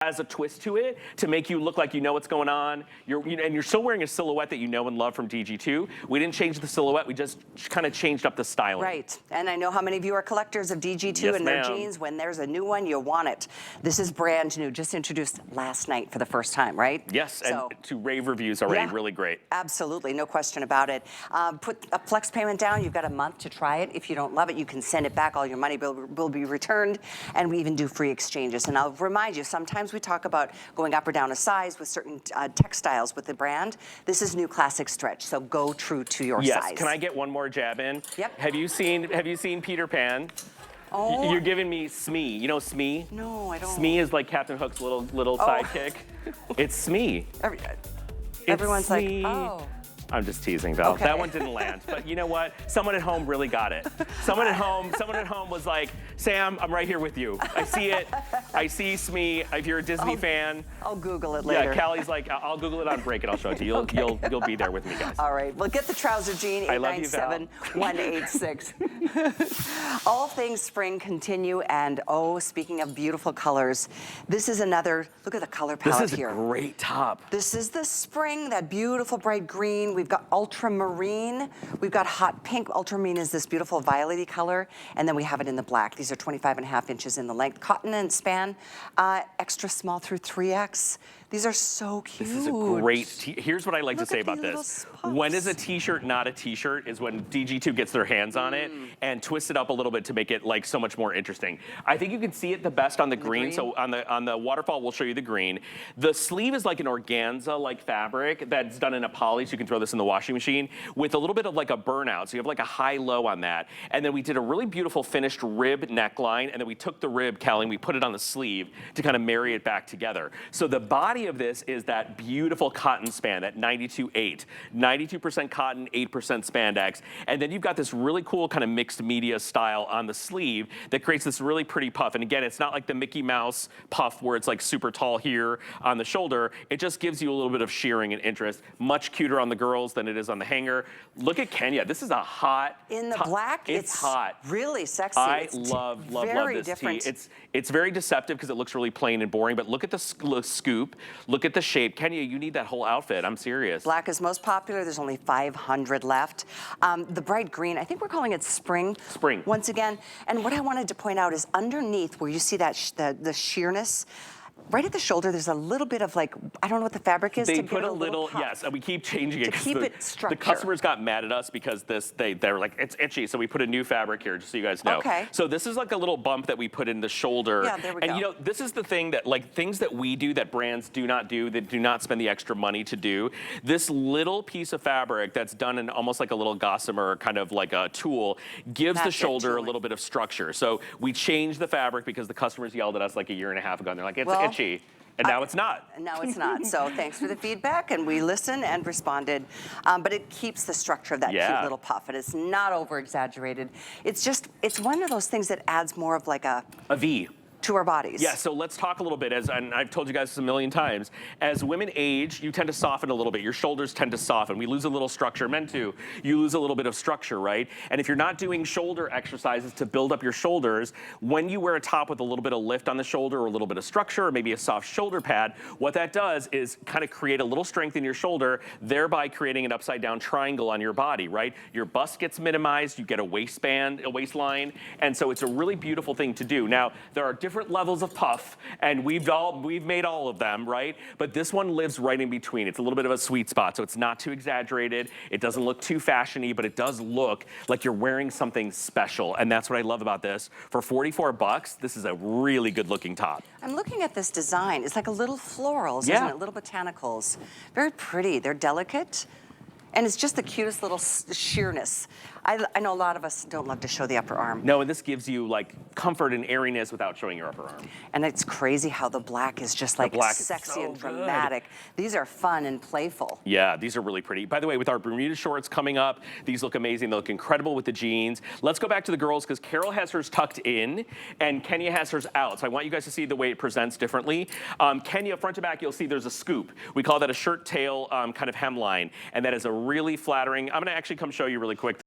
has a twist to it to make you look like you know what's going on. And you're still wearing a silhouette that you know and love from DG2. We didn't change the silhouette, we just kind of changed up the styling. Right, and I know how many of you are collectors of DG2 Yes, and their jeans. When there's a new one, you want it. This is brand new, just introduced last night for the first time, right? Yes, so, and to rave reviews already, really great. Absolutely, no question about it. Put a flex payment down, you've got a month to try it. If you don't love it, you can send it back, all your money will be returned, and we even do free exchanges. And I'll remind you, sometimes we talk about going up or down a size with certain textiles with the brand. This is new classic stretch, so go true to your size. Yes, can I get one more jab in? Yep. Have you seen Peter Pan? Oh. You're giving me Smee. You know Smee? No, I don't. Smee is like Captain Hook's little sidekick. It's Smee. Everyone's Smee. like, oh. I'm just teasing, Val. Okay. That one didn't land. But you know what? Someone at home really got it. Someone at home was like, Sam, I'm right here with you. I see it. I see Smee. If you're a Disney fan. I'll Google it later. Yeah, Callie's like, I'll Google it on break and I'll show it to you. You'll be there with me, guys. All right. Well, get the trouser jean, 897-186. All things spring continue, and oh, speaking of beautiful colors, this is another, look at the color palette here. This is a great top. This is the spring, that beautiful bright green. We've got ultramarine. We've got hot pink. Ultramarine is this beautiful violet-y color, and then we have it in the black. These are 25.5 inches in the length. Cotton and span, extra small through 3X. These are so cute. This is a great here's what I like to say about this. When is a t-shirt not a t-shirt is when DG2 gets their hands on it and twist it up a little bit to make it like so much more interesting. I think you can see it the best on the green. So on the waterfall, we'll show you the green. The sleeve is like an organza-like fabric that's done in a poly, so you can throw this in the washing machine with a little bit of like a burnout. So you have like a high-low on that. And then we did a really beautiful finished rib neckline, and then we took the rib, Callie, and we put it on the sleeve to kind of marry it back together. So the body of this is that beautiful cotton span, that 92.8. 92% cotton, 8% spandex. And then you've got this really cool kind of mixed media style on the sleeve that creates this really pretty puff. And again, it's not like the Mickey Mouse puff where it's like super tall here on the shoulder. It just gives you a little bit of shearing and interest. Much cuter on the girls than it is on the hanger. Look at Kenya. This is a hot in the black. It's hot. Really sexy. I love this different. tee. It's very deceptive because it looks really plain and boring, but look at the scoop. Look at the shape. Kenya, you need that whole outfit. I'm serious. Black is most popular. There's only 500 left. The bright green, I think we're calling it spring. Spring. Once again. And what I wanted to point out is underneath where you see that the sheerness, right at the shoulder, there's a little bit of like, I don't know what the fabric is. They put a little yes, and we keep changing it. To keep it structured. The customers got mad at us because they're like, it's itchy, so we put a new fabric here, just so you guys know. Okay. So this is like a little bump that we put in the shoulder. Yeah, there we go. And you know, this is the thing that, like, things that we do that brands do not do, that do not spend the extra money to do. This little piece of fabric that's done in almost like a little gossamer, kind of like a tool, gives the shoulder a little bit of structure. So we changed the fabric because the customers yelled at us like a year and a half ago, and they're like, it's itchy. And now it's not. Now it's not. So thanks for the feedback, and we listened and responded. But it keeps the structure of that cute little puff, and it's not over-exaggerated. It's one of those things that adds more of like a V to our bodies. Yeah, so let's talk a little bit, and I've told you guys this a million times, as women age, you tend to soften a little bit. Your shoulders tend to soften. We lose a little structure. Men too. You lose a little bit of structure, right? And if you're not doing shoulder exercises to build up your shoulders, when you wear a top with a little bit of lift on the shoulder or a little bit of structure or maybe a soft shoulder pad, what that does is kind of create a little strength in your shoulder, thereby creating an upside down triangle on your body, right? Your bust gets minimized, you get a waistband, a waistline, and so it's a really beautiful thing to do. Now, there are different levels of puff, and we've made all of them, right? But this one lives right in between. It's a little bit of a sweet spot, so it's not too exaggerated. It doesn't look too fashiony, but it does look like you're wearing something special, and that's what I love about this. For 44 bucks, this is a really good looking top. I'm looking at this design. It's like a little florals, isn't it? Little botanicals. Very pretty. They're delicate. And it's just the cutest little sheerness. I know a lot of us don't love to show the upper arm. No, and this gives you like comfort and airiness without showing your upper arm. And it's crazy how the black is just like sexy and dramatic. These are fun and playful. Yeah, these are really pretty. By the way, with our Bermuda shorts coming up, these look amazing. They look incredible with the jeans. Let's go back to the girls because Carol has hers tucked in and Kenya has hers out. So I want you guys to see the way it presents differently. Kenya, front to back, you'll see there's a scoop. We call that a shirt tail kind of hemline, and that is a really flattering. I'm gonna actually come show you really quick.